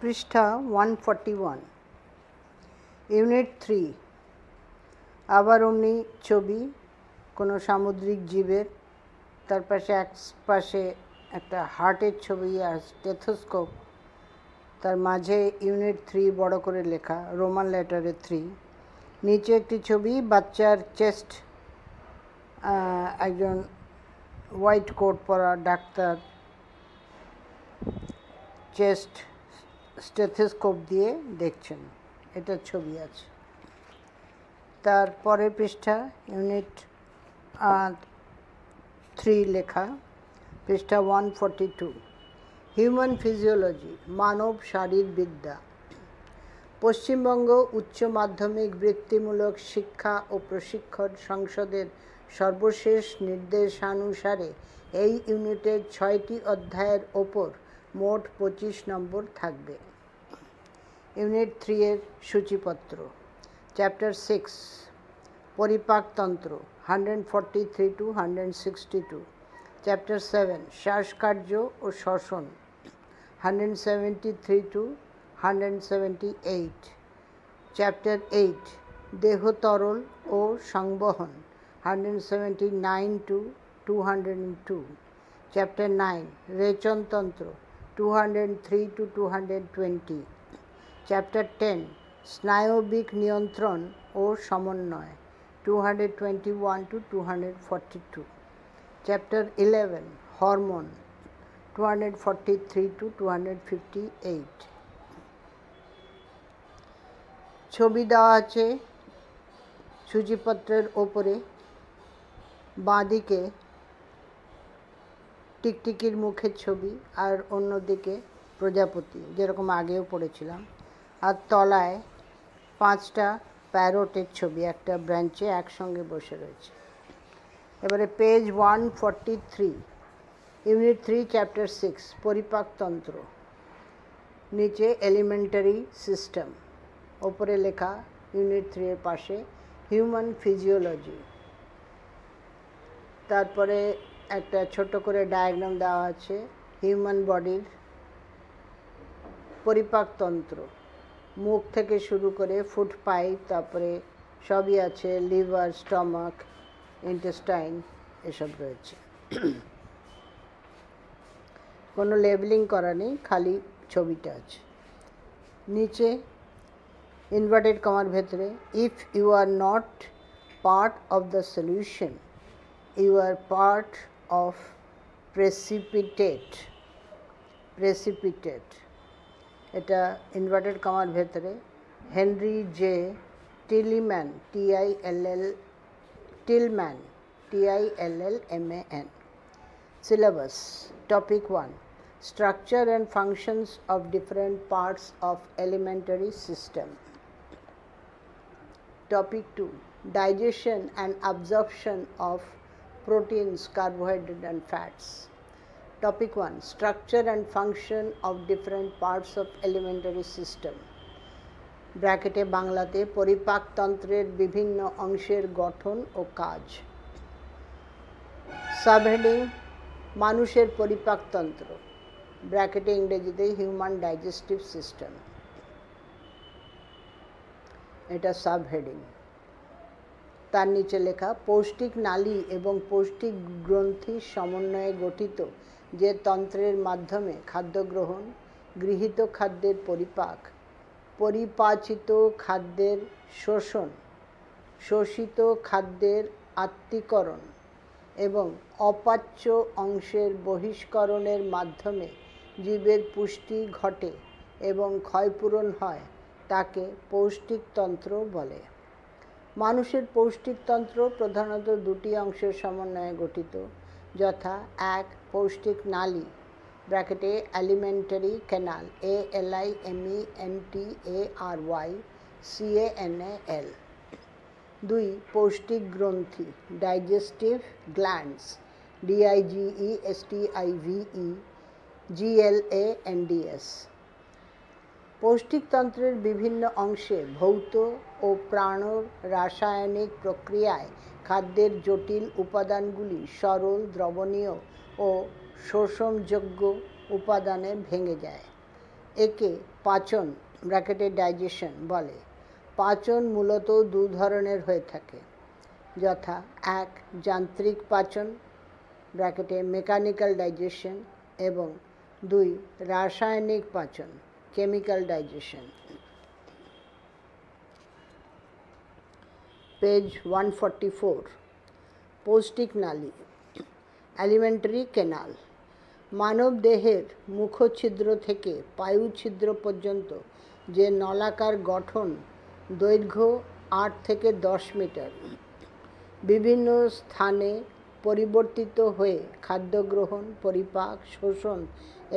পৃষ্ঠা 141 ইউনিট 3 আবার অমনি ছবি কোনো সামুদ্রিক জীবের, তার পাশে এক পাশে একটা হার্টের ছবি আর স্টেথোস্কোপ, তার মাঝে ইউনিট 3 বড় করে লেখা রোমান লেটারে 3, নিচে একটি ছবি বাচ্চার চেস্ট, একজন হোয়াইট কোট পরা ডাক্তার চেস্ট স্টেথোস্কোপ দিয়ে দেখছেন, এটা ছবি আছে। তার পরের পৃষ্ঠা ইউনিট 3 লেখা পৃষ্ঠা 142 হিউম্যান ফিজিওলজি, মানব শারীরবিদ্যা। পশ্চিমবঙ্গ উচ্চ মাধ্যমিক বৃত্তিমূলক শিক্ষা ও প্রশিক্ষণ সংসদের সর্বশেষ নির্দেশানুসারে এই ইউনিটের 6টি অধ্যায়ের ওপর মোট 25 নম্বর থাকবে। ইউনিট 3 এর সূচিপত্র। Chapter 6 পরিপাকতন্ত্র 143 to 162। চ্যাপ্টার 7 শ্বাসকার্য ও শ্বসন 173 to 178। চ্যাপ্টার 8 দেহ তরল ও সংবহন 179 to 202। Chapter 9 রেচনতন্ত্র 203 to 220। চ্যাপ্টার 10 স্নায়বিক নিয়ন্ত্রণ ও সমন্বয় 221 to 242। Chapter 11 hormone 243 to 258। ছবি দেওয়া আছে সূচিপত্রের ওপরে। বাঁদিকে টিকটিকির মুখের ছবি আর অন্যদিকে প্রজাপতি, যেরকম আগেও পড়েছিলাম, আর তলায় 5টা প্যারোটের ছবি একটা ব্রাঞ্চে একসঙ্গে বসে রয়েছে। এবারে পেজ 143 ইউনিট 3 চ্যাপ্টার 6 পরিপাকতন্ত্র, নিচে এলিমেন্টারি সিস্টেম, ওপরে লেখা ইউনিট 3 এর পাশে হিউম্যান ফিজিওলজি। তারপরে একটা ছোট করে ডায়াগ্রাম দেওয়া আছে হিউম্যান বডির পরিপাকতন্ত্র, মুখ থেকে শুরু করে ফুড পাইপ, তারপরে সবই আছে, লিভার, স্টমাক, ইন্টেস্টাইন, এসব রয়েছে। কোনো লেবেলিং করা নেই, খালি ছবিটা আছে। নিচে ইনভার্টেড কমার ভেতরে if you are not part of the solution you are part of precipitate. এটা ইনভার্টেড কমার ভেতরে Henry J Tillman, TILLMAN। Syllabus. Topic 1 Structure and functions of different parts of alimentary system. Topic 2 Digestion and absorption of proteins, carbohydrates and fats. Topic 1 Structure and function of different parts of alimentary system. ব্র্যাকেটে বাংলাতে পরিপাকতন্ত্রের বিভিন্ন অংশের গঠন ও কাজ। Subheading মানুষের পরিপাকতন্ত্র, ব্র্যাকেটে ইংরেজিতে human digestive system, এটা সাবহেডিং। তার নিচে লেখা পৌষ্টিক নালী এবং পৌষ্টিক গ্রন্থির সমন্বয়ে গঠিত যে তন্ত্রের মাধ্যমে খাদ্য গ্রহণ, গৃহীত খাদ্যের পরিপাক, পরিপাচিত খাদ্যের শোষণ, শোষিত খাদ্যের আত্তীকরণ এবং অপাচ্য অংশের বহিষ্করণের মাধ্যমে জীবের পুষ্টি ঘটে এবং ক্ষয়পূরণ হয়, তাকে পৌষ্টিকতন্ত্র বলে। মানুষের পৌষ্টিকতন্ত্র প্রধানত দুটি অংশের সমন্বয়ে গঠিত, যথা এক পৌষ্টিক নালী ব্র্যাকেটে অ্যালিমেন্টারি ক্যানাল ALIMENTARY দুই পৌষ্টিক গ্রন্থি ডাইজেস্টিভ গ্ল্যান্ডস DIGESTIVE GLANDS। পৌষ্টিকতন্ত্রের বিভিন্ন অংশে ভৌত ও প্রাণ রাসায়নিক প্রক্রিয়ায় খাদ্যের জটিল উপাদানগুলি সরল, দ্রবণীয় ও শোষণযোগ্য উপাদানে ভেঙে যায়। একে পাচন ব্র্যাকেটে ডাইজেশন বলে। পাচন মূলত দু ধরনের হয়ে থাকে, যথা এক যান্ত্রিক পাচন ব্র্যাকেটে মেকানিক্যাল ডাইজেশন এবং দুই রাসায়নিক পাচন কেমিক্যাল ডাইজেশন। পেজ 144, পৌষ্টিক নালী অ্যালিমেন্টারি ক্যানাল। মানব দেহের মুখছিদ্র থেকে পায়ুছিদ্র পর্যন্ত যে নলাকার গঠন দৈর্ঘ্য 8 থেকে 10 মিটার, বিভিন্ন স্থানে পরিবর্তিত হয়ে খাদ্য গ্রহণ, পরিপাক, শোষণ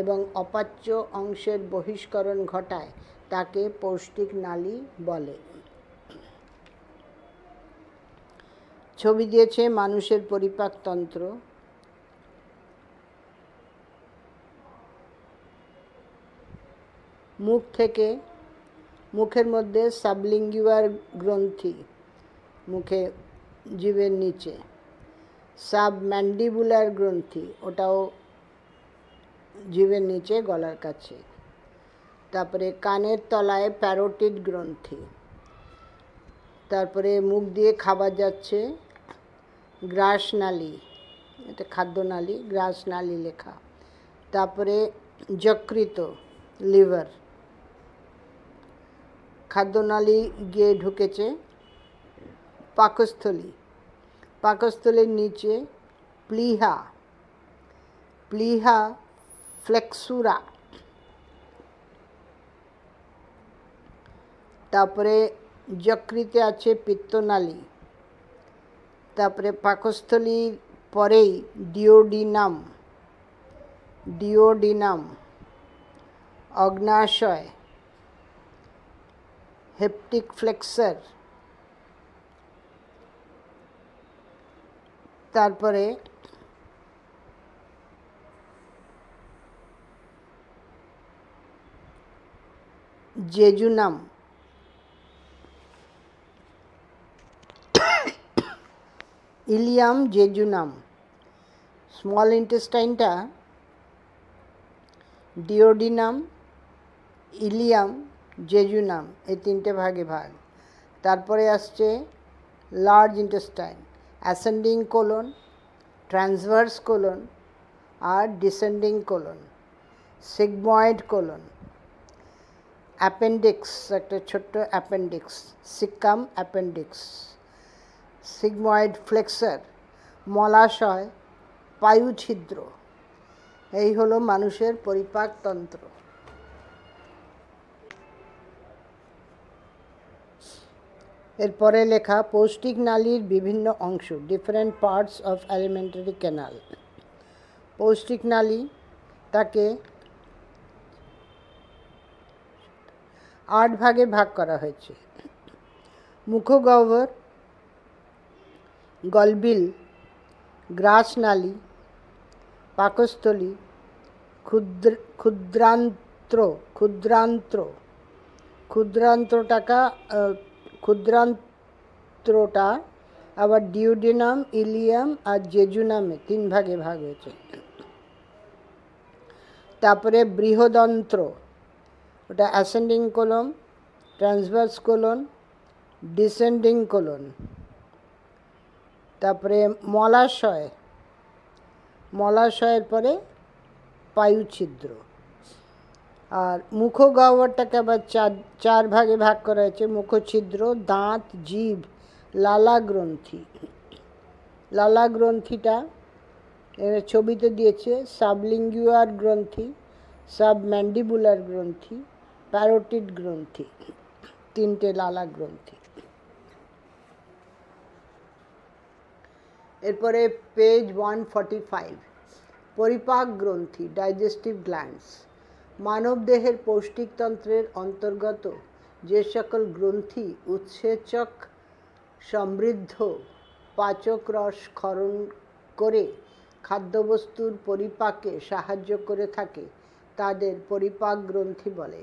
এবং অপাচ্য অংশের বহিষ্করণ ঘটায়, তাকে পৌষ্টিক নালী বলে। ছবি দিয়েছে মানুষের পরিপাকতন্ত্র। মুখ থেকে, মুখের মধ্যে সাবলিঙ্গুয়ার গ্রন্থি, মুখে জিভের নিচে, সাবম্যান্ডিবুলার গ্রন্থি, ওটাও জিভের নিচে গলার কাছে। তারপরে কানের তলায় প্যারোটিড গ্রন্থি। তারপরে মুখ দিয়ে খাবার যাচ্ছে, গ্রাসনালী, এটা খাদ্যনালী, গ্রাসনালী লেখা। তারপরে যকৃত, লিভার, খাদ্যনালী গিয়ে ঢুকেছে পাকস্থলী, পাকস্থলীর নিচে প্লিহা, প্লিহা ফ্লেক্সুরা। তারপরে যকৃতে আছে পিত্তনালী। তারপরে পাকস্থলীর পরেই ডিওডিনাম, ডিওডিনাম, অগ্নাশয়, হেপটিক ফ্লেক্সার। তারপরে jejunum, Ilium jejunum. Small ইন্টেস্টাইনটা duodenum, Ilium, jejunum, এই তিনটে ভাগে ভাগ। তারপরে আসছে large intestine, ascending colon, transverse colon আর descending colon, sigmoid colon, appendix, একটা ছোট্ট appendix, caecum appendix, sigmoid flexor, মলাশয়, পায়ুছিদ্র। এই হলো মানুষের পরিপাকতন্ত্র। এরপরে লেখা পৌষ্টিক নালীর বিভিন্ন অংশ, different parts of alimentary canal. পৌষ্টিক নালী তাকে 8 ভাগে ভাগ করা হয়েছে। মুখগহ্বর, গলবিল, গ্রাসনালী, পাকস্থলী, ক্ষুদ্রান্ত্র, ক্ষুদ্রান্ত্রটা আবার ডিওডিনাম, ইলিয়াম আর জেজুনামে 3 ভাগে ভাগ হয়েছে। তারপরে বৃহদন্ত্র, ওটা ascending colon, transverse colon, descending colon. তারপরে মলাশয়, মলাশয়ের পরে পায়ুছিদ্র। আর মুখগহ্বরটাকে আবার 4 ভাগে ভাগ করা হয়েছে, মুখছিদ্র, দাঁত, জিভ, লালা গ্রন্থি। লালা গ্রন্থিটা ছবিতে দিয়েছে সাবলিঙ্গুয়ার গ্রন্থি, সাবম্যান্ডিবুলার গ্রন্থি, প্যারোটিড গ্রন্থি, 3টে লালা গ্রন্থি। এরপরে পেজ 145, পরিপাক গ্রন্থি, ডাইজেস্টিভ গ্ল্যান্ডস। মানব দেহের পৌষ্টিকতন্ত্রের অন্তর্গত যে সকল গ্রন্থি উৎসেচক সমৃদ্ধ পাচক রস ক্ষরণ করে খাদ্যবস্তুর পরিপাকে সাহায্য করে থাকে, তাদের পরিপাক গ্রন্থি বলে।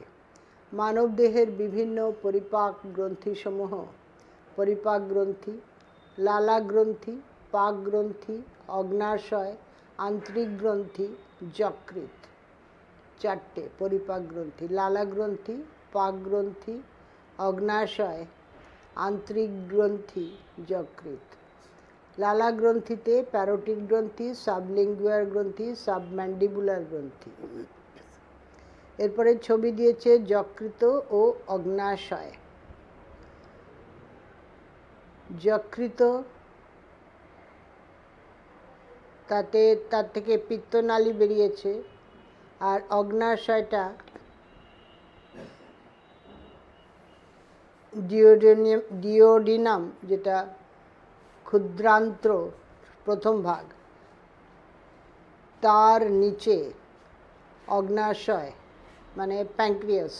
মানব দেহের বিভিন্ন পরিপাক গ্রন্থিসমূহ পরিপাক গ্রন্থি, লালা গ্রন্থি, পাক গ্রন্থি, অগ্নাশয়, আন্তরিক গ্রন্থি, যকৃৎ। চারটে পরিপাক গ্রন্থি, লালা গ্রন্থি, পাক গ্রন্থি, অগ্নাশয়, আন্তরিক গ্রন্থি, যকৃৎ। লালা গ্রন্থিতে প্যারোটিড গ্রন্থি, সাবলিঙ্গুয়ার গ্রন্থি, সাবম্যান্ডিবুলার গ্রন্থি। এরপরে ছবি দিয়েছে যকৃৎ ও অগ্নাশয়। যকৃৎ, তার থেকে পিত্তনালী বেরিয়েছে, আর অগ্নাশয়টা ডিওডিনাম, যেটা ক্ষুদ্রান্ত্র প্রথম ভাগ, তার নিচে অগ্নাশয় মানে প্যাঙ্ক্রিয়াস।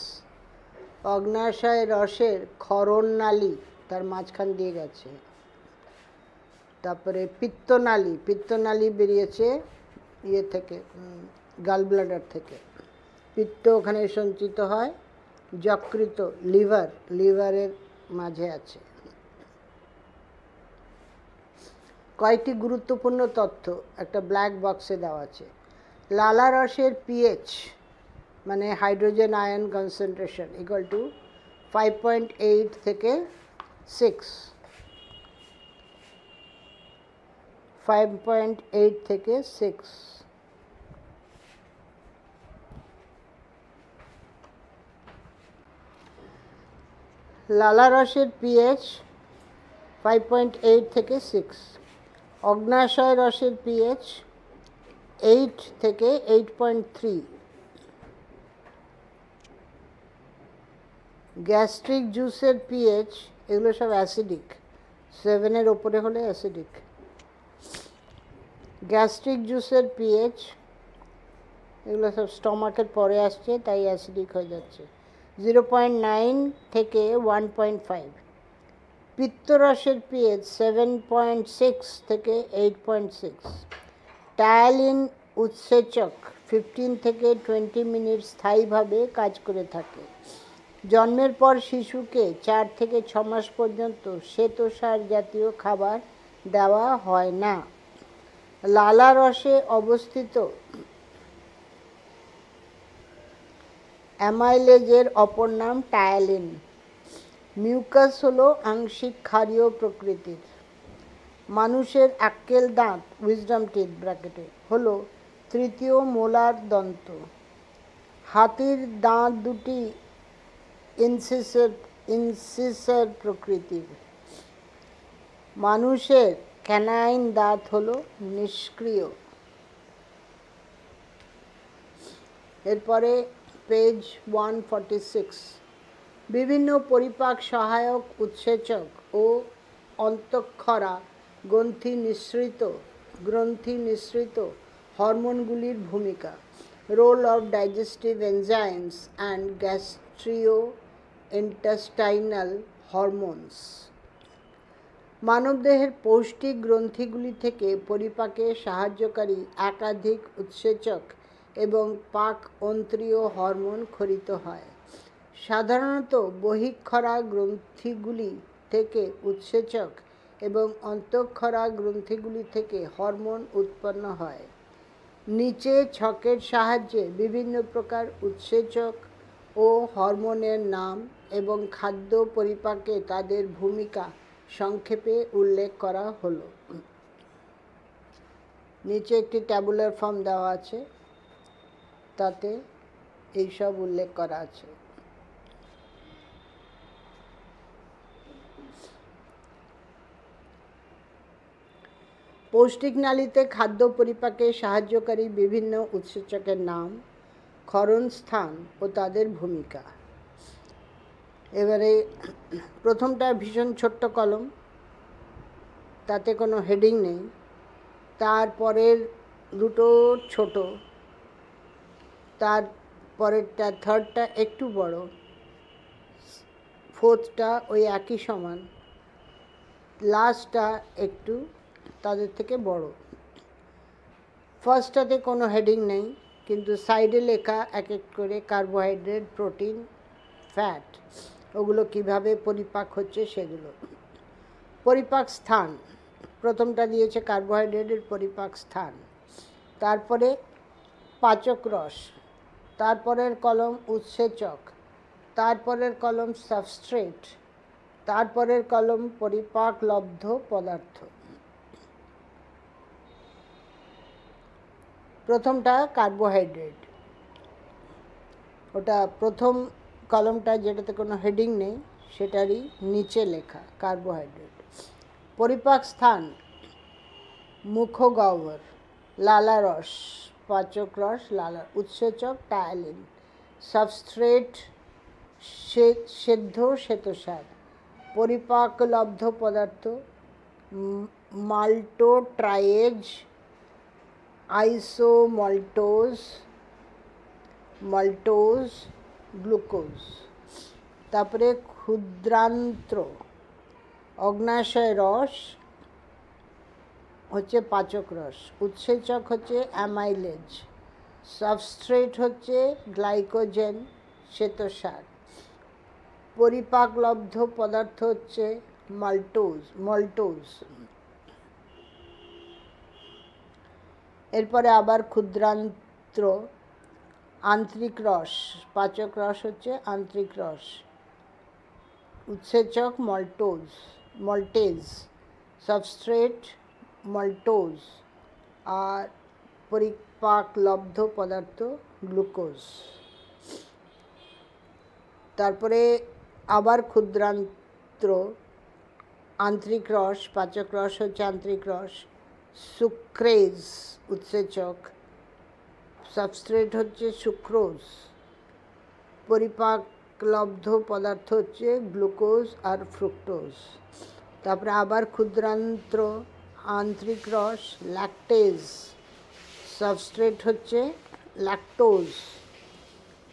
অগ্নাশয় রসের ক্ষরণনালী তার মাঝখান দিয়ে গেছে। তারপরে পিত্তনালী বেরিয়েছে ইয়ে থেকে, গাল ব্লাডার থেকে। পিত্ত ওখানে সঞ্চিত হয়। যকৃৎ লিভারের মাঝে আছে। কয়েকটি গুরুত্বপূর্ণ তথ্য একটা ব্ল্যাক বক্সে দেওয়া আছে। লালা রসের পিএইচ মানে hydrogen ion concentration equal to 5.8 থেকে 6। 5.8 থেকে 6। লালা রসের পিএইচ 5.8 থেকে 6। অগ্নাশয় রসের পিএইচ 8 থেকে 8.3। গ্যাস্ট্রিক জুসের পিএইচ, এগুলো সব অ্যাসিডিক, 7-এর ওপরে হলে অ্যাসিডিক। গ্যাস্ট্রিক জুসের পিএইচ, এগুলো সব স্টমাকের পরে আসছে, তাই অ্যাসিডিক হয়ে যাচ্ছে, 0.9 থেকে 1.5। পিত্তরসের পিএইচ 7.6 থেকে 8.6। টায়ালিন উৎসেচক 15 থেকে 20 মিনিট স্থায়ীভাবে কাজ করে থাকে। জন্মের পর শিশুকে 4 থেকে 6 মাস পর্যন্ত শ্বেতসার জাতীয় খাবার দেওয়া হয় না। লালা রসে অবস্থিত অ্যামাইলেজের অপর নাম টায়ালিন। মিউকাস হলো আংশিক ক্ষারীয় প্রকৃতির। মানুষের আক্কেল দাঁত, উইজডম টিথ ব্র্যাকেটে, হলো তৃতীয় মোলার দন্ত। হাতির দাঁত দুটি ইনসিসার প্রকৃতির। মানুষের ক্যানাইন দাঁত হলো নিষ্ক্রিয়। এরপরে পেজ 146। বিভিন্ন পরিপাক সহায়ক উৎসেচক ও অন্তঃক্ষরা গ্রন্থি নিঃসৃত হরমোনগুলির ভূমিকা। Role of digestive enzymes and গ্যাস্ট্রিওইন্টেস্টাইনাল hormones. মানবদেহের পৌষ্টিক গ্রন্থিগুলি থেকে পরিপাকে সাহায্যকারী একাধিক উৎসেচক এবং পাক অন্ত্রীয় হরমোন ক্ষরিত হয়। সাধারণত বহিঃক্ষরা গ্রন্থিগুলি থেকে উৎসেচক এবং অন্তঃক্ষরা গ্রন্থিগুলি থেকে হরমোন উৎপন্ন হয়। নিচে ছকের সাহায্যে বিভিন্ন প্রকার উৎসেচক ও হরমোনের নাম এবং খাদ্য পরিপাকে তাদের ভূমিকা সংক্ষেপে উল্লেখ করা হলো। নিচে একটি ট্যাবুলার ফর্ম দেওয়া আছে, তাতে এইসব উল্লেখ করা আছে। পৌষ্টিক নালীতে খাদ্য পরিপাকে সাহায্যকারী বিভিন্ন উৎসেচকের নাম, ক্ষরণ স্থান ও তাদের ভূমিকা। এবারে প্রথমটা ভীষণ ছোট্ট কলম, তাতে কোনো হেডিং নেই। তারপরের দুটো ছোট, তারপরেরটা থার্ডটা একটু বড়, ফোর্থটা ওই একই সমান, লাস্টটা একটু তাদের থেকে বড়। ফার্স্টটাতে কোনো হেডিং নেই, কিন্তু সাইডে লেখা এক এক করে কার্বোহাইড্রেট, প্রোটিন, ফ্যাট, ওগুলো কিভাবে পরিপাক হচ্ছে সেগুলো। পরিপাক স্থান, প্রথমটা দিয়েছে কার্বোহাইড্রেটের পরিপাক স্থান। তারপরে পাচক রস, তারপরের কলম উৎসেচক, তারপরের কলম সাবস্ট্রেট, তারপরের কলম পরিপাকলব্ধ পদার্থ। প্রথমটা কার্বোহাইড্রেট, ওটা প্রথম কলমটা যেটাতে কোনো হেডিং নেই সেটারই নিচে লেখা কার্বোহাইড্রেট। পরিপাক স্থান মুখগহ্বর, লালারস পাচক রস, লালা। উৎসেচক টায়ালিন, সাবস্ট্রেট সেদ্ধ শ্বেতসার, পরিপাকলব্ধ পদার্থ মাল্টোট্রাইয়েজ, আইসোমল্টোজ, মাল্টোজ, গ্লুকোজ। তারপরে ক্ষুদ্রান্ত্র, অগ্নাশয় রস হচ্ছে পাচক রস, উৎসেচক হচ্ছে অ্যামাইলেজ, সাবস্ট্রেট হচ্ছে গ্লাইকোজেন শ্বেতসার, পরিপাকলব্ধ পদার্থ হচ্ছে মল্টোজ। এরপরে আবার ক্ষুদ্রান্ত্র, আন্তরিক রস, পাচক রস হচ্ছে আন্তরিক রস, উৎসেচক মল্টেজ, সাবস্ট্রেট মল্টোজ, আর পরিপাকলব্ধ পদার্থ গ্লুকোজ। তারপরে আবার ক্ষুদ্রান্ত্র, আন্তরিক রস, পাচক রস হচ্ছে আন্তরিক রস, সুক্রেজ উৎসেচক, সাবস্ট্রেট হচ্ছে সুক্রোজ, পরিপাকলব্ধ পদার্থ হচ্ছে গ্লুকোজ আর ফ্রুক্টোজ। তারপরে আবার ক্ষুদ্রান্ত্র, আন্তরিক রস ল্যাকটেজ, সাবস্ট্রেট হচ্ছে ল্যাকটোজ,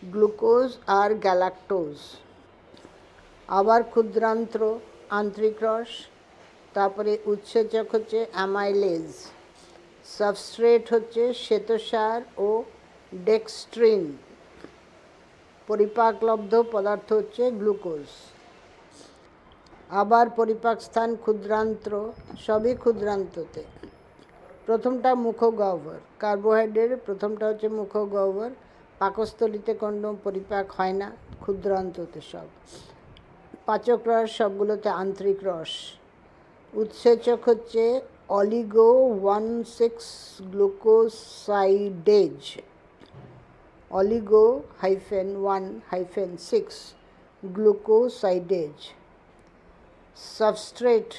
গ্লুকোজ আর গ্যালাক্টোজ। আবার ক্ষুদ্রান্ত্র, আন্তরিক রস, তারপরে উৎসেচক হচ্ছে অ্যামাইলেজ, সাবস্ট্রেট হচ্ছে শ্বেতসার ও ডেক্সট্রিন, পরিপাকলব্ধ পদার্থ হচ্ছে গ্লুকোজ। আবার পরিপাক স্থান ক্ষুদ্রান্ত্র, সবই ক্ষুদ্রান্ততে। প্রথমটা মুখগহ্বর, কার্বোহাইড্রেট প্রথমটা হচ্ছে মুখগহ্বর, পাকস্থলিতে কোনো পরিপাক হয় না, ক্ষুদ্রান্ততে সব। পাচক রস সবগুলোতে আন্তরিক রস। উৎসেচক হচ্ছে অলিগো 1,6-গ্লুকোসাইডেজ, অলিগো -1-6 গ্লুকোসাইডেজ। সাবস্ট্রেট,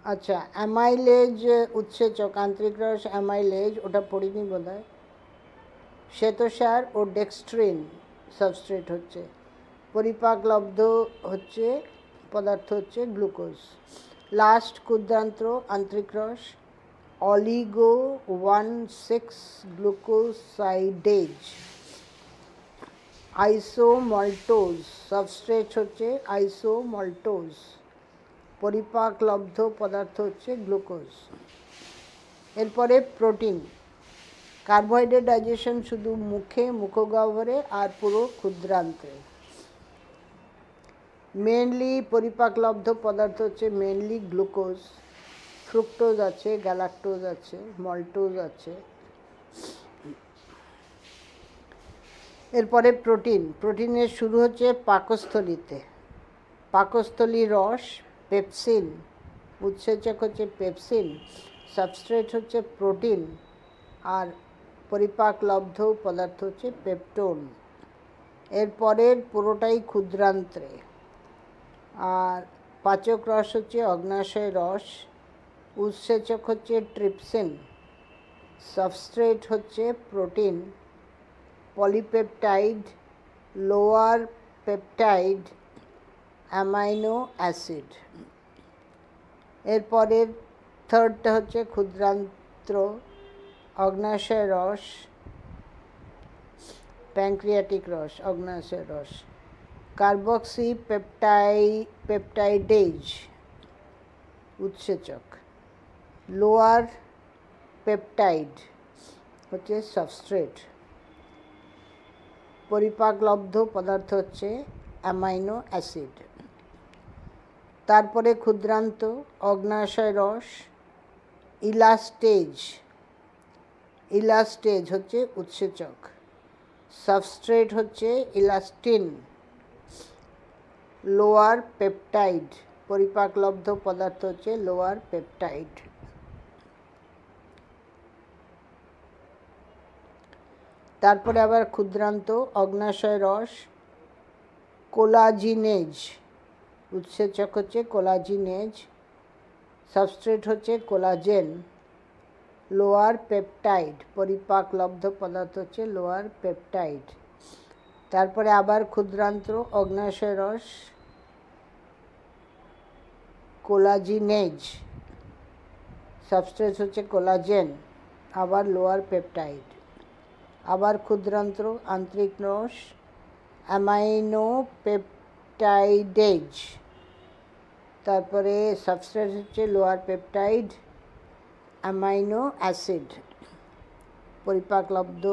আচ্ছা অ্যামাইলেজ উৎসেচক, আন্তরিক রস অ্যামাইলেজ, ওটা পড়িনি বোধহয়। শ্বেতসার ও ডেক্সট্রিন সাবস্ট্রেট হচ্ছে, পরিপাকলব্ধ হচ্ছে পদার্থ হচ্ছে গ্লুকোজ। লাস্ট ক্ষুদ্রান্ত্র, আন্তরিক রস অলিগো 1,6-গ্লুকোসাইডেজ, আইসোমল্টোজ, সাবস্ট্রেট হচ্ছে আইসোমল্টোজ, পরিপাকলব্ধ পদার্থ হচ্ছে গ্লুকোজ। এরপরে প্রোটিন। কার্বোহাইড্রেট ডাইজেশন শুধু মুখে, মুখগহ্বরে আর পুরো ক্ষুদ্রান্ত্রে। মেনলি পরিপাকলব্ধ পদার্থ হচ্ছে মেনলি গ্লুকোজ, ফ্রুক্টোজ আছে, গ্যালাক্টোজ আছে, মল্টোজ আছে। এরপরে প্রোটিন। প্রোটিনের শুরু হচ্ছে পাকস্থলীতে, পাকস্থলী রস পেপসিন, উৎসেচক হচ্ছে পেপসিন, সাবস্ট্রেট হচ্ছে প্রোটিন, আর পরিপাকলব্ধ পদার্থ হচ্ছে পেপটোন। এরপরের পুরোটাই ক্ষুদ্রান্ত্রে। আর পাচক রস হচ্ছে অগ্নাশয় রস, উৎসেচক হচ্ছে ট্রিপসিন, সাবস্ট্রেট হচ্ছে protein, polypeptide, lower peptide, amino acid. এরপরের থার্ডটা হচ্ছে ক্ষুদ্রান্ত্র, অগ্নাশয় রস, প্যানক্রিয়াটিক রস, অগ্নাশয় রস, কার্বক্সি পেপটাইডেজ উৎসেচক, লোয়ার পেপটাইড হচ্ছে সাবস্ট্রেট, পরিপাকলব্ধ পদার্থ হচ্ছে অ্যামাইনো অ্যাসিড। তারপরে ক্ষুদ্রান্ত, অগ্নাশয় রস ইলাস্টেজ, ইলাস্টেজ হচ্ছে উৎসেচক, সাবস্ট্রেট হচ্ছে ইলাস্টিন, লোয়ার পেপটাইড, পরিপাকলব্ধ পদার্থ হচ্ছে লোয়ার পেপটাইড। তারপরে আবার ক্ষুদ্রান্ত অগ্নাশয় রস, কোলাজিনেজ, উৎসেচক হচ্ছে কোলাজিনেজ, সাবস্ট্রেট হচ্ছে কোলাজেন, লোয়ার পেপটাইড, পরিপাকলব্ধ পদার্থ হচ্ছে লোয়ার পেপটাইড। তারপরে আবার ক্ষুদ্রান্ত অগ্নাশয় রস, কোলাজিনেজ, সাবস্ট্রেট হচ্ছে কোলাজেন, আবার লোয়ার পেপটাইড। আবার ক্ষুদ্রান্ত আন্তরিক রস, অ্যামাইনো পেপটাইডেজ, তারপরে সাবস্ট্রেট হচ্ছে লোয়ার পেপটাইড, অ্যামাইনো অ্যাসিড, পরিপাকলব্ধ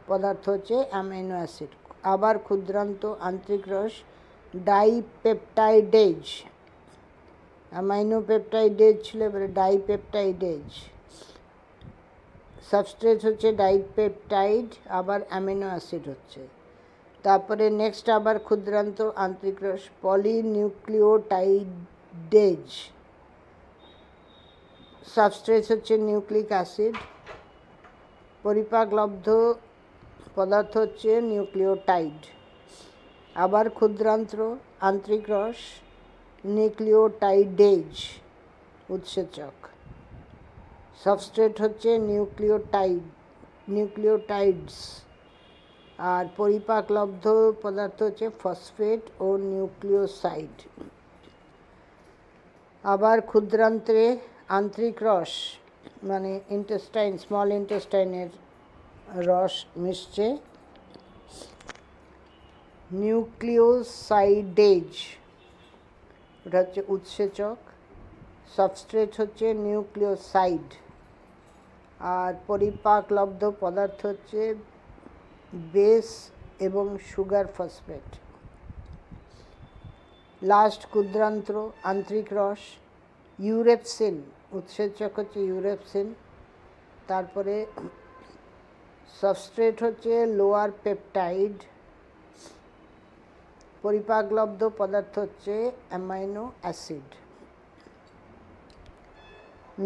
পদার্থ হচ্ছে অ্যামাইনো অ্যাসিড। আবার ক্ষুদ্রান্ত আন্তরিক রস, ডাইপেপটাইডেজ, অ্যামাইনো পেপটাইডেজ ছিল, এবারে ডাইপেপটাইডেজ, সাবস্ট্রেট হচ্ছে ডাইপেপটাইড, আবার অ্যামিনো অ্যাসিড হচ্ছে। তারপরে নেক্সট আবার ক্ষুদ্রান্ত আন্তরিক রস, পলিনিউক্লিওটাইডেজ, সাবস্ট্রেট হচ্ছে নিউক্লিক অ্যাসিড, পরিপাকলব্ধ পদার্থ হচ্ছে নিউক্লিওটাইড। আবার ক্ষুদ্রান্ত আন্তরিক রস, নিউক্লিওটাইডেজ, উৎসেচক, সাবস্ট্রেট হচ্ছে নিউক্লিওটাইডস, আর পরিপাকলব্ধ পদার্থ হচ্ছে ফসফেট ও নিউক্লিওসাইড। আবার ক্ষুদ্রান্তে আন্তরিক রস মানে ইন্টেস্টাইন, স্মল ইন্টেস্টাইনের রস মিশছে, নিউক্লিওসাইডেজ, ওটা হচ্ছে উৎসেচক, সাবস্ট্রেট হচ্ছে নিউক্লিওসাইড, আর পরিপাকলব্ধ পদার্থ হচ্ছে বেস এবং সুগার ফসফেট। লাস্ট ক্ষুদ্রান্ত আন্তরিক রস, ইউরেপসিন, উৎসেচক হচ্ছে ইউরেপসিন, তারপরে সাবস্ট্রেট হচ্ছে লোয়ার পেপটাইড, পরিপাকলব্ধ পদার্থ হচ্ছে অ্যামাইনো অ্যাসিড।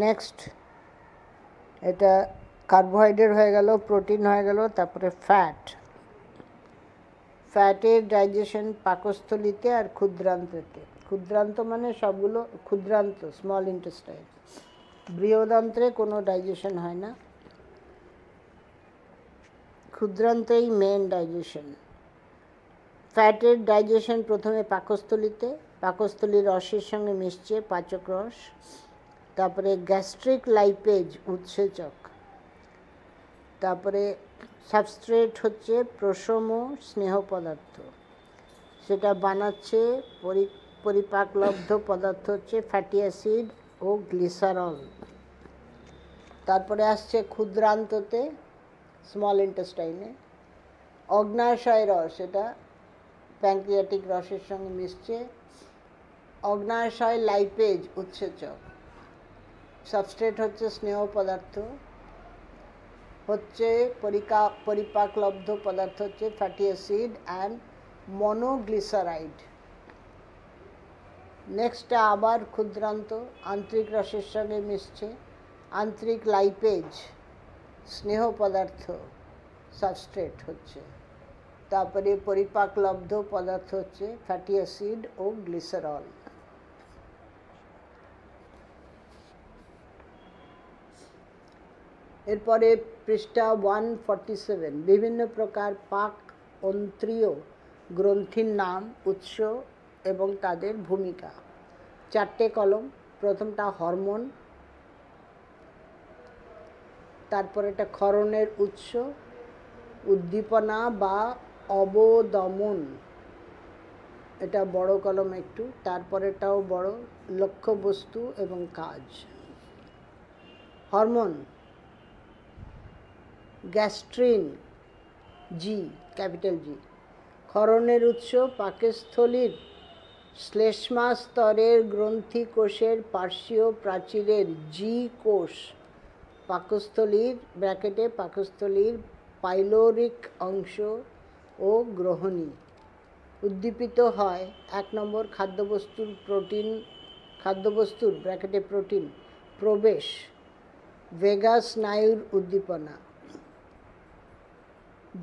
নেক্সট এটা কার্বোহাইড্রেট হয়ে গেল, প্রোটিন হয়ে গেল, তারপরে ফ্যাট। ফ্যাটের ডাইজেশন পাকস্থলিতে আর ক্ষুদ্রান্ত্রতে। ক্ষুদ্রান্ত মানে সবগুলো ক্ষুদ্রান্ত, স্মল ইন্টেস্টাইন। বৃহদান্ত্রে কোনো ডাইজেশন হয় না, ক্ষুদ্রান্তেই মেন ডাইজেশন। ফ্যাটের ডাইজেশন প্রথমে পাকস্থলিতে, পাকস্থলীর রসের সঙ্গে মিশছে পাচক রস, তারপরে গ্যাস্ট্রিক লাইপেজ, উৎসেচক, তারপরে সাবস্ট্রেট হচ্ছে প্রশম স্নেহ পদার্থ, সেটা বানাচ্ছে পরিপাকলব্ধ পদার্থ হচ্ছে ফ্যাটি অ্যাসিড ও গ্লিসারল। তারপরে আসছে ক্ষুদ্রান্ততে, স্মল ইন্টেস্টাইনে, অগ্নাশয় রস, এটা প্যাঙ্ক্রিয়াটিক রসের সঙ্গে মিশছে, অগ্নাশয় লাইপেজ, উৎসেচক, সাবস্ট্রেট হচ্ছে স্নেহ পদার্থ, হচ্ছে পরিপাকলব্ধ পদার্থ হচ্ছে fatty acid and monoglyceride. Next আবার ক্ষুদ্রান্ত আন্তরিক রসের সঙ্গে মিশছে, আন্তরিক লাইপেজ, স্নেহ পদার্থ, সাবস্ট্রেট হচ্ছে, তারপরে পরিপাকলব্ধ পদার্থ হচ্ছে ফ্যাটি অ্যাসিড ও গ্লিসারল। এরপরে পৃষ্ঠা 147, বিভিন্ন প্রকার পাক অন্ত্রীয় গ্রন্থির নাম, উৎস এবং তাদের ভূমিকা। 4টে কলম। প্রথমটা হরমোন, তারপরে এটা ক্ষরণের উৎস, উদ্দীপনা বা অবদমন, এটা বড় কলম একটু, তারপরেটাও বড়, লক্ষ্যবস্তু এবং কাজ। হরমোন, গ্যাস্ট্রিন, জি, ক্যাপিটাল জি। ক্ষরণের উৎস, পাকস্থলীর শ্লেষ্মা স্তরের গ্রন্থি কোষের পার্শ্বীয় প্রাচীরের জি কোষ পাকস্থলীর ব্র্যাকেটে পাকস্থলীর পাইলোরিক অংশ ও গ্রহণী। উদ্দীপিত হয় 1 নম্বর খাদ্যবস্তুর ব্র্যাকেটে প্রোটিন প্রবেশ, ভেগাস স্নায়ুর উদ্দীপনা।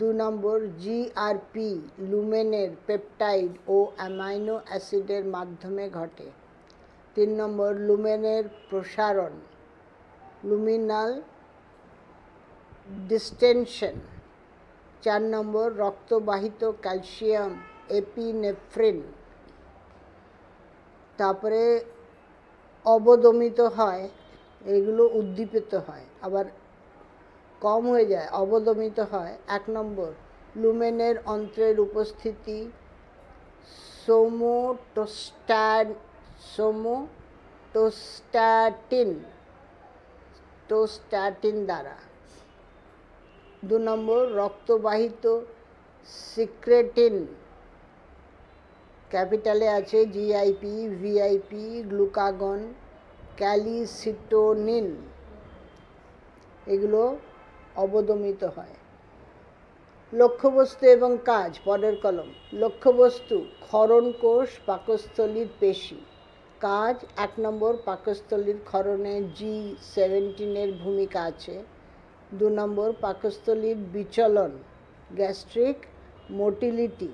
2 নম্বর জিআরপি লুমেনের পেপটাইড ও অ্যামাইনো অ্যাসিডের মাধ্যমে ঘটে। 3 নম্বর লুমেনের প্রসারণ, লুমিনাল ডিস্টেনশন। 4 নম্বর রক্তবাহিত ক্যালসিয়াম এপিনেফ্রিন। তারপরে অবদমিত হয়, এগুলো উদ্দীপিত হয়, আবার কম হয়ে যায়, অবদমিত হয়। 1 নম্বর লুমেনের অন্ত্রের উপস্থিতি সোমাটোস্ট্যাটিন দ্বারা। 2 নম্বর রক্তবাহিত সিক্রেটিন, ক্যাপিটালে আছে জিআইপি, ভিআইপি, গ্লুকাগন, ক্যালসিটোনিন, এগুলো অবদমিত হয়। লক্ষ্যবস্তু এবং কাজ, পরের কলম। লক্ষ্যবস্তু ক্ষরণ কোষ, পাকস্থলীর পেশি। কাজ 1 নম্বর পাকস্থলীর ক্ষরণে G17 ভূমিকা আছে। 2 নম্বর পাকস্থলীর বিচলন, গ্যাস্ট্রিক মোটিলিটি,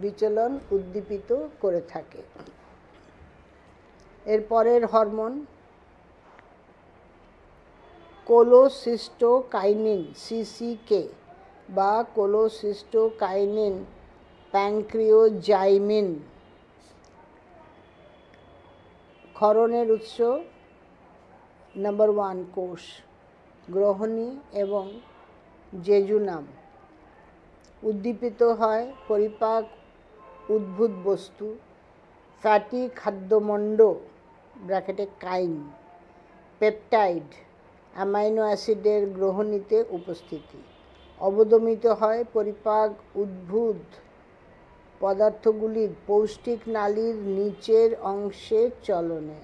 বিচলন উদ্দীপিত করে থাকে। এরপরের হরমোন কোলোসিস্টোকাইনিন সিসিকে বা কোলোসিস্টোকাইনিন প্যানক্রিওজাইমিন। ক্ষরণের উৎস নম্বর 1 কোষ, গ্রহণী এবং জেজুনাম। উদ্দীপিত হয় পরিপাক উদ্ভূত বস্তু, ফ্যাটি খাদ্যমণ্ড ব্র্যাকেটে কাইন, পেপটাইড, অ্যামাইনো অ্যাসিডের গ্রহণীতে উপস্থিতি। অবদমিত হয় পরিপাক উদ্ভূত পদার্থগুলির পৌষ্টিক নালীর নিচের অংশের চলনে।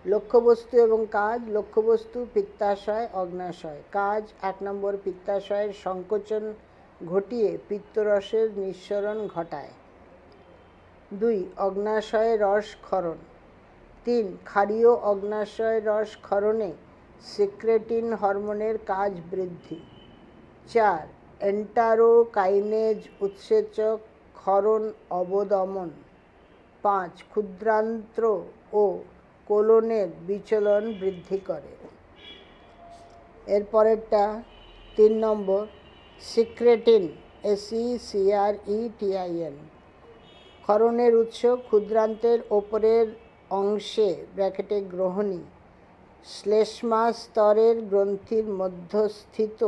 লক্ষ্যবস্তু এবং কাজ। লক্ষ্যবস্তু পিত্তাশয়, অগ্ন্যাশয়। কাজ 1 নম্বর পিত্তাশয়ের সংকোচন ঘটিয়ে পিত্তরসের নিঃসরণ ঘটায়। 2 অগ্ন্যাশয়ে রস ক্ষরণ। 3 ক্ষারীয় অগ্ন্যাশয় রস ক্ষরণে সিক্রেটিন হরমোনের কাজ বৃদ্ধি। 4 এন্টারোকাইনেজ উৎসেচক ক্ষরণ অবদমন। 5 ক্ষুদ্রান্ত্র ও কোলনের বিচলন বৃদ্ধি করে। এরপরেরটা 3 নম্বর সিক্রেটিন, SECRETIN। ক্ষরণের উৎস ক্ষুদ্রান্তের ওপরের অংশে ব্র্যাকেটে গ্রহণী, শ্লেষ্মা স্তরের গ্রন্থির মধ্যস্থিত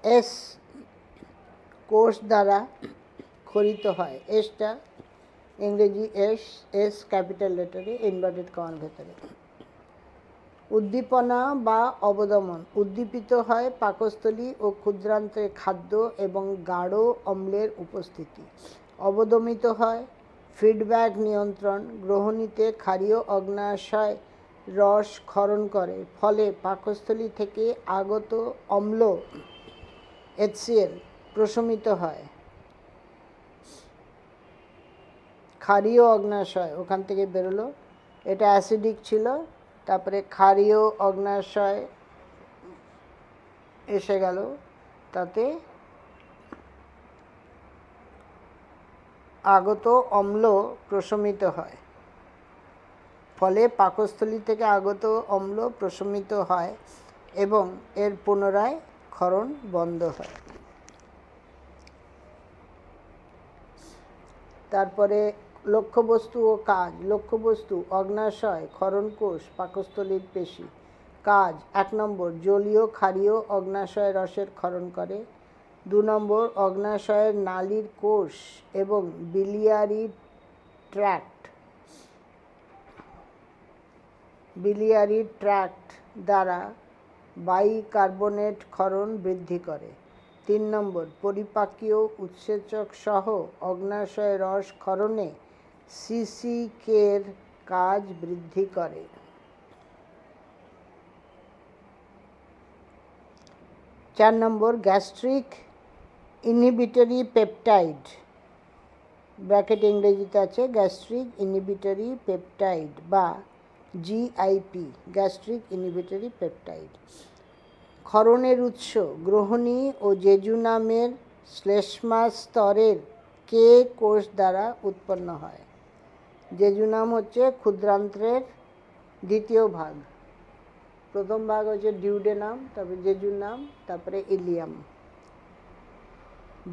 এস কোষ দ্বারা ক্ষরিত হয়। এসটা ইংরেজি এস ক্যাপিটাল লেটারে ইনভার্টেড কমার ভেতরে। উদ্দীপনা বা অবদমন। উদ্দীপিত হয় পাকস্থলী ও ক্ষুদ্রান্তে খাদ্য এবং গাঢ় অম্লের উপস্থিতি। অবদমিত হয় ফিডব্যাক নিয়ন্ত্রণ, গ্রহণীতে ক্ষারীয় অগ্ন্যাশয় রস ক্ষরণ করে, ফলে পাকস্থলী থেকে আগত অম্ল HCl প্রশমিত হয়। ক্ষারীয় অগ্ন্যাশয় ওখান থেকে বেরোলো, এটা অ্যাসিডিক ছিল, তারপরে ক্ষারীয় অগ্ন্যাশয় এসে গেল, তাতে আগত অম্ল প্রশমিত হয়, ফলে পাকস্থলী থেকে আগত অম্ল প্রশমিত হয় এবং এর পুনরায় ক্ষরণ বন্ধ হয়। তারপরে লক্ষ্যবস্তু ও কাজ। লক্ষ্যবস্তু অগ্ন্যাশয়, ক্ষরণকোষ, পাকস্থলীর পেশি। কাজ 1 নম্বর জলীয় ক্ষারীয় অগ্ন্যাশয় রসের ক্ষরণ করে। 2 নম্বর অগ্ন্যাশয়ের নালীর কোষ এবং বিলিয়ারি ট্র্যাক্ট দ্বারা বাইকার্বনেট ক্ষরণ বৃদ্ধি করে। 3 নম্বর পরিপাকীয় উৎসেচক সহ অগ্ন্যাশয় রস ক্ষরণে সিসিকের কাজ বৃদ্ধি করে। 4 নম্বর গ্যাস্ট্রিক ইনহিবিটরি পেপটাইড, ব্র্যাকেট ইংরেজিতে আছে গ্যাস্ট্রিক ইনহিবিটরি পেপটাইড বা জিআইপি, গ্যাস্ট্রিক ইনহিবিটরি পেপটাইড। ক্ষরণের উৎস গ্রহণী ও জেজুনামের শ্লেষ্মা স্তরের কে কোষ দ্বারা উৎপন্ন হয়। জেজুনাম হচ্ছে ক্ষুদ্রান্ত্রের দ্বিতীয় ভাগ, প্রথম ভাগ হচ্ছে ডিউডেনাম, তারপরে জেজুনাম, তারপরে ইলিয়াম,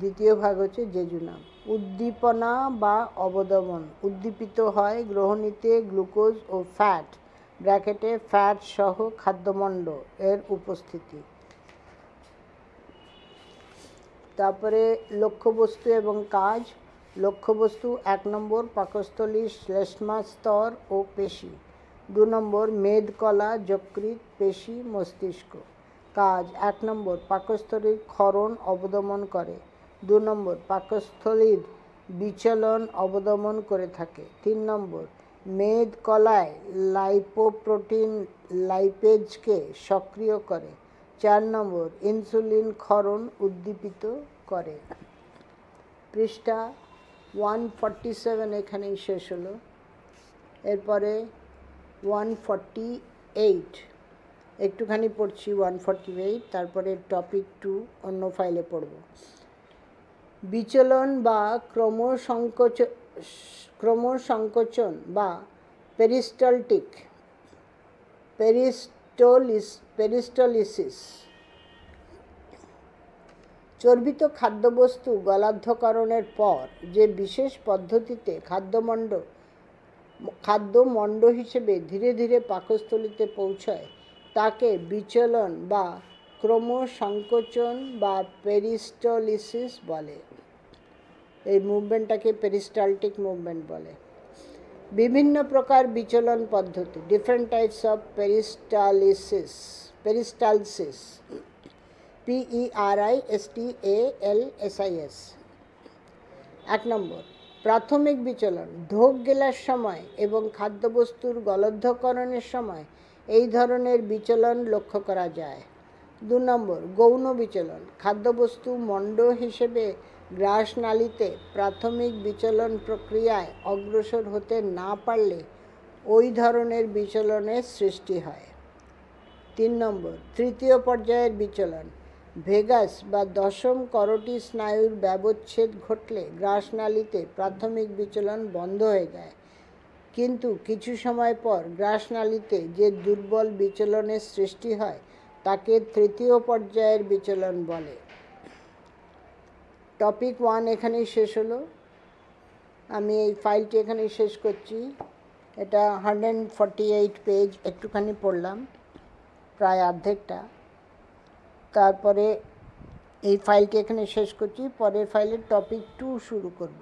দ্বিতীয় ভাগ হচ্ছে জেজুনাম। উদ্দীপনা বা অবদমন, উদ্দীপিত হয় গ্রহণীতে গ্লুকোজ ও ফ্যাট, ব্র্যাকেটে ফ্যাট সহ খাদ্যমণ্ড এর উপস্থিতি। তারপরে লক্ষ্যবস্তু এবং কাজ। লক্ষ্যবস্তু 1 নম্বর পাকস্থলীর শ্লেষ্মা স্তর ও পেশি, 2 নম্বর মেদকলা, যকৃৎ, পেশি, মস্তিষ্ক। কাজ 1 নম্বর পাকস্থলীর ক্ষরণ অবদমন করে, 2 নম্বর পাকস্থলীর বিচলন অবদমন করে থাকে, 3 নম্বর মেদকলায় লাইপোপ্রোটিন লাইপেজকে সক্রিয় করে, 4 নম্বর ইনসুলিন ক্ষরণ উদ্দীপিত করে। পৃষ্ঠা 147 এখানেই শেষ হলো। এরপরে 148 একটুখানি পড়ছি, 148, তারপরে টপিক 2 অন্য ফাইলে পড়ব। বিচলন বা ক্রমসংকোচন বা পেরিস্টলিসিস। চর্বিত খাদ্যবস্তু গলাধঃকরণের পর যে বিশেষ পদ্ধতিতে খাদ্যমণ্ড হিসেবে ধীরে ধীরে পাকস্থলীতে পৌঁছয় তাকে বিচলন বা ক্রমসংকোচন বা পেরিস্টলিসিস বলে। এই মুভমেন্টটাকে পেরিস্টালটিক মুভমেন্ট বলে। বিভিন্ন প্রকার বিচলন পদ্ধতি, different types of peristalsis, PERISTALSIS। 1 নম্বর প্রাথমিক বিচলন, ঢোক গেলার সময় এবং খাদ্যবস্তুর গলদ্ধকরণের সময় এই ধরনের বিচলন লক্ষ্য করা যায়। 2 নম্বর গৌণ বিচলন, খাদ্যবস্তু মণ্ড হিসেবে গ্রাসনালীতে প্রাথমিক বিচলন প্রক্রিয়ায় অগ্রসর হতে না পারলে ওই ধরনের বিচলনের সৃষ্টি হয়। 3 নম্বর তৃতীয় পর্যায়ের বিচলন, ভেগাস বা দশম করোটি স্নায়ুর ব্যবচ্ছেদ ঘটলে গ্রাসনালীতে প্রাথমিক বিচলন বন্ধ হয়ে যায়, কিন্তু কিছু সময় পর গ্রাসনালীতে যে দুর্বল বিচলনের সৃষ্টি হয় তাকে তৃতীয় পর্যায়ের বিচলন বলে। টপিক 1 এখানেই শেষ হলো। আমি এই ফাইলটি এখানেই শেষ করছি। এটা 148 পেজ, একটুখানি পড়লাম, প্রায় অর্ধেকটা। তারপরে এই ফাইলটি এখানে শেষ করছি, পরের ফাইলের টপিক 2 শুরু করব।